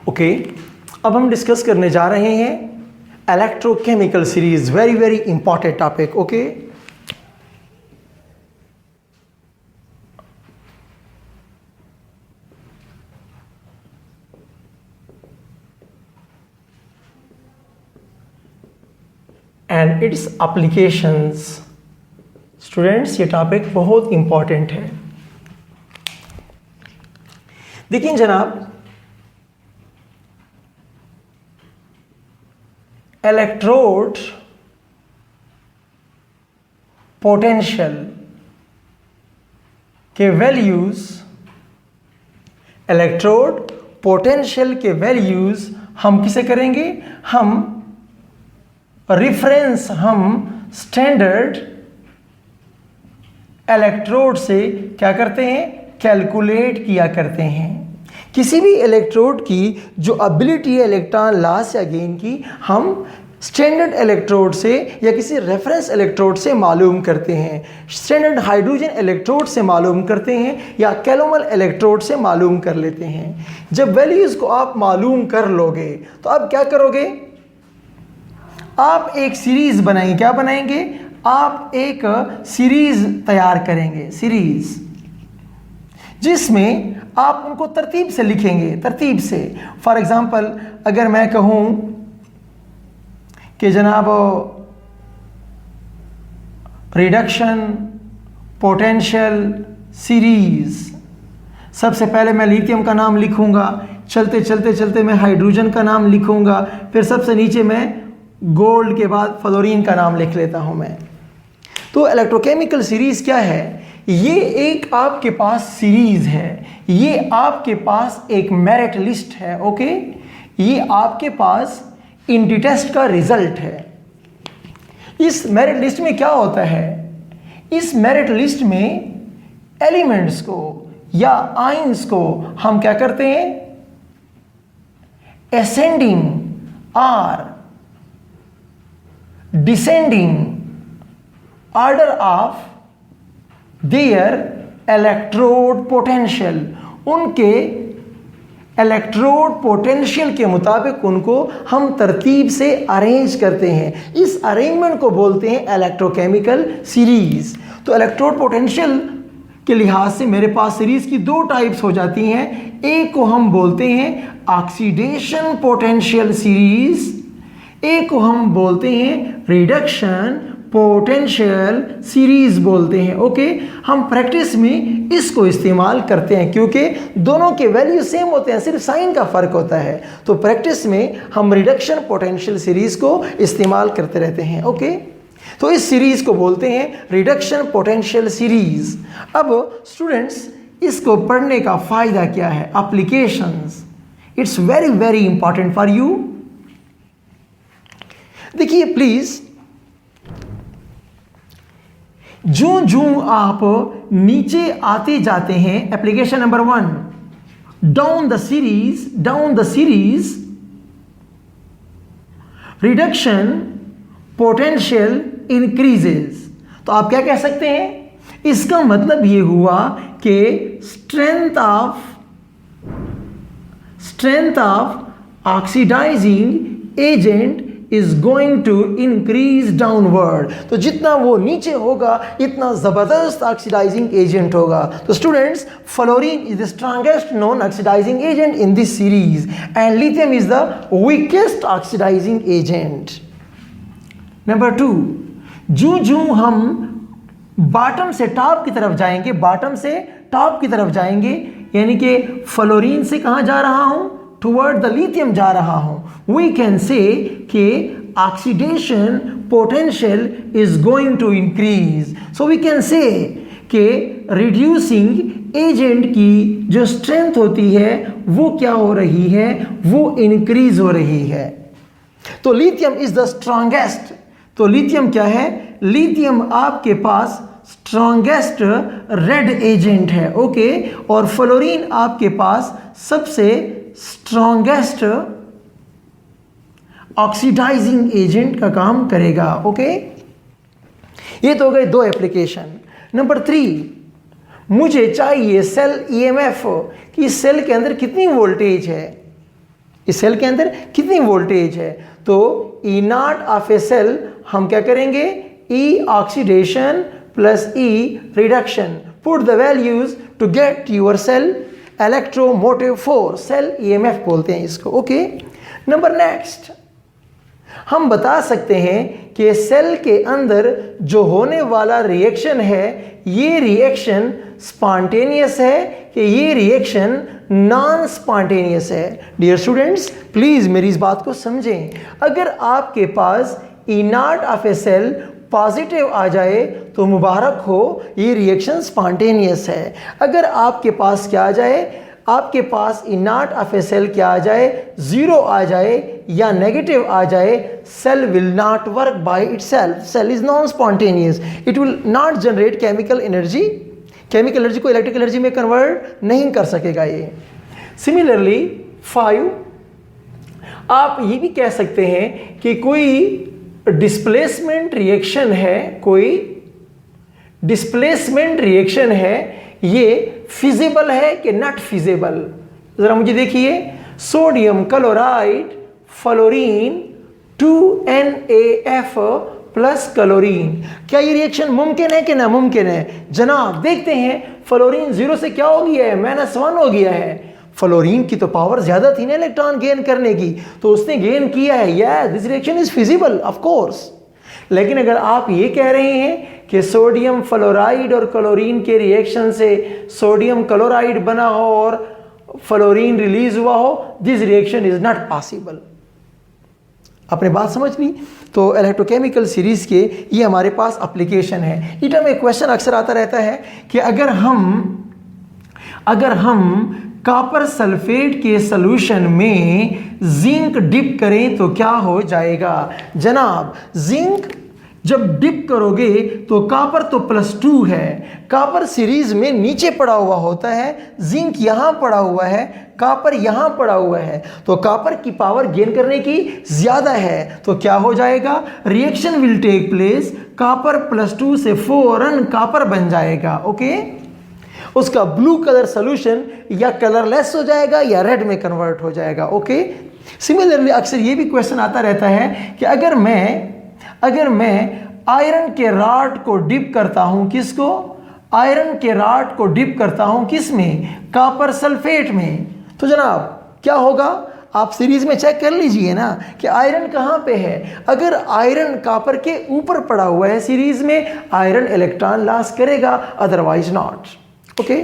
Okay, अब हम discuss करने जा रहे हैं electrochemical series, very very important topic. Okay, and it's applications. Students, ये टॉपिक बहुत इंपॉर्टेंट है। देखिए जनाब, इलेक्ट्रोड पोटेंशियल के वैल्यूज, इलेक्ट्रोड पोटेंशियल के वैल्यूज हम किसे करेंगे? हम रिफरेंस, हम स्टैंडर्ड इलेक्ट्रोड से क्या करते हैं? कैलकुलेट किया करते हैं। किसी भी इलेक्ट्रोड की जो एबिलिटी है इलेक्ट्रॉन लॉस या गेन की, हम स्टैंडर्ड इलेक्ट्रोड से या किसी रेफरेंस इलेक्ट्रोड से मालूम करते हैं। स्टैंडर्ड हाइड्रोजन इलेक्ट्रोड से मालूम करते हैं या कैलोमल इलेक्ट्रोड से मालूम कर लेते हैं। जब वैल्यूज को आप मालूम कर लोगे तो अब क्या करोगे? आप एक सीरीज बनाएंगे। क्या बनाएंगे? आप एक सीरीज तैयार करेंगे, सीरीज, जिसमें आप उनको तरतीब से लिखेंगे, तरतीब से। फॉर एग्जांपल, अगर मैं कहूं कि जनाब रिडक्शन पोटेंशियल सीरीज, सबसे पहले मैं लिथियम का नाम लिखूंगा, चलते चलते चलते मैं हाइड्रोजन का नाम लिखूंगा, फिर सबसे नीचे मैं गोल्ड के बाद फ्लोरीन का नाम लिख लेता हूं मैं। तो इलेक्ट्रोकेमिकल सीरीज क्या है? ये एक आपके पास सीरीज है, ये आपके पास एक मेरिट लिस्ट है। ओके, ये आपके पास इंडी टेस्ट का रिजल्ट है। इस मेरिट लिस्ट में क्या होता है? इस मेरिट लिस्ट में एलिमेंट्स को या आयंस को हम क्या करते हैं? असेंडिंग और descending order of their electrode potential, उनके इलेक्ट्रोड पोटेंशियल के मुताबिक उनको हम तरतीब से अरेंज करते हैं। इस अरेंजमेंट को बोलते हैं इलेक्ट्रोकेमिकल सीरीज। तो इलेक्ट्रोड पोटेंशियल के लिहाज से मेरे पास सीरीज की दो टाइप्स हो जाती हैं। एक को हम बोलते हैं ऑक्सीडेशन पोटेंशियल सीरीज, एक को हम बोलते हैं रिडक्शन पोटेंशियल सीरीज बोलते हैं। ओके, हम प्रैक्टिस में इसको इस्तेमाल करते हैं क्योंकि दोनों के वैल्यू सेम होते हैं, सिर्फ साइन का फर्क होता है। तो प्रैक्टिस में हम रिडक्शन पोटेंशियल सीरीज को इस्तेमाल करते रहते हैं। ओके, तो इस सीरीज को बोलते हैं रिडक्शन पोटेंशियल सीरीज। अब स्टूडेंट्स, इसको पढ़ने का फायदा क्या है? Applications, it's very very important for you. देखिए प्लीज, जो जो आप नीचे आते जाते हैं, application number 1, down the series reduction potential increases. तो आप क्या कह सकते हैं? इसका मतलब ये हुआ कि strength of oxidising agent is going to increase downward। तो जितना वो नीचे होगा इतना जबरदस्त ऑक्सीडाइजिंग एजेंट होगा। तो students, fluorine is the strongest known oxidising agent in this series and lithium is the weakest oxidising agent. Number 2, जो जो हम बॉटम से टॉप की तरफ जाएंगे, बॉटम से टॉप की तरफ जाएंगे, यानी कि फ्लोरीन से कहां जा रहा हूं? टुवर्ड द लिथियम जा रहा हूं। We can say कि oxidation potential is going to increase. So we can say कि reducing agent की जो strength होती है वो क्या हो रही है? वो increase हो रही है। तो lithium is the strongest। तो lithium क्या है? lithium आपके पास स्ट्रॉन्गेस्ट रेड एजेंट है। ओके, और फ्लोरीन आपके पास सबसे स्ट्रॉन्गेस्ट ऑक्सीडाइजिंग एजेंट का काम करेगा। ओके, ये तो हो गए दो एप्लीकेशन। नंबर 3, मुझे चाहिए सेल ईएमएफ कि सेल के अंदर कितनी वोल्टेज है। इस सेल के अंदर कितनी वोल्टेज है। तो E naught of a cell हम क्या करेंगे, E oxidation plus E reduction, put the values to get your cell electromotive force, cell EMF बोलते हैं इसको। ओके, नंबर नेक्स्ट, हम बता सकते हैं कि सेल के अंदर जो होने वाला रिएक्शन है, ये रिएक्शन स्पॉन्टेनियस है कि ये रिएक्शन नॉन स्पॉन्टेनियस है। डियर स्टूडेंट्स, प्लीज मेरी इस बात को समझें। अगर आपके पास E naught of a cell positive आ जाए तो मुबारक हो, ये रिएक्शन स्पॉन्टेनियस है। अगर आपके पास क्या आ जाए, आपके पास E naught of a cell क्या आ जाए, जीरो आ जाए या नेगेटिव आ जाए, cell will not work by itself, cell is non spontaneous, it will not generate chemical energy, chemical energy को इलेक्ट्रिकल एनर्जी में कन्वर्ट नहीं कर सकेगा ये। सिमिलरली 5, आप ये भी कह सकते हैं कि कोई डिस्प्लेसमेंट रिएक्शन है, कोई डिस्प्लेसमेंट रिएक्शन है, ये फिजिबल है कि नॉट फिजिबल। जरा मुझे देखिए, sodium chloride fluorine 2NaF plus chlorine, क्या ये रिएक्शन मुमकिन है कि नामुमकिन है? जनाब देखते हैं, फ्लोरीन 0 से क्या हो गया है, -1 हो गया है। फ्लोरीन की तो पावर ज्यादा थी ना इलेक्ट्रॉन गेन करने की, तो उसने गेन किया है, yes this reaction is feasible of course. लेकिन अगर आप ये कह रहे हैं कि सोडियम फ्लोराइड और क्लोरीन के रिएक्शन से सोडियम क्लोराइड बना हो और फ्लोरीन रिलीज हुआ हो, this reaction is not possible. आपने बात समझ ली? तो इलेक्ट्रोकेमिकल सीरीज के ये हमारे पास एप्लीकेशन है। ईटा में क्वेश्चन अक्सर आता रहता है कि अगर हम कॉपर सल्फेट के सॉल्यूशन में जिंक डिप करें तो क्या हो जाएगा? जनाब जिंक जब डिप करोगे तो कॉपर तो +2 है, कॉपर सीरीज में नीचे पड़ा हुआ होता है, जिंक यहां पड़ा हुआ है, कॉपर यहां पड़ा हुआ है, तो कॉपर की पावर गेन करने की ज्यादा है, तो क्या हो जाएगा? Reaction will take place, copper +2 से फौरन कॉपर बन जाएगा। ओके, उसका ब्लू कलर सॉल्यूशन या कलरलेस हो जाएगा या रेड में कन्वर्ट हो जाएगा। ओके, सिमिलरली अक्सर ये भी क्वेश्चन आता रहता है कि अगर मैं आयरन के रॉड को डिप करता हूं, किसको? आयरन के रॉड को डिप करता हूं किस में? कॉपर सल्फेट में, तो जनाब क्या होगा? आप सीरीज में चेक कर लीजिए ना कि आयरन कहां पे है। अगर आयरन कॉपर के ऊपर पड़ा हुआ है सीरीज में, आयरन इलेक्ट्रॉन लॉस करेगा, अदरवाइज नॉट। ओके,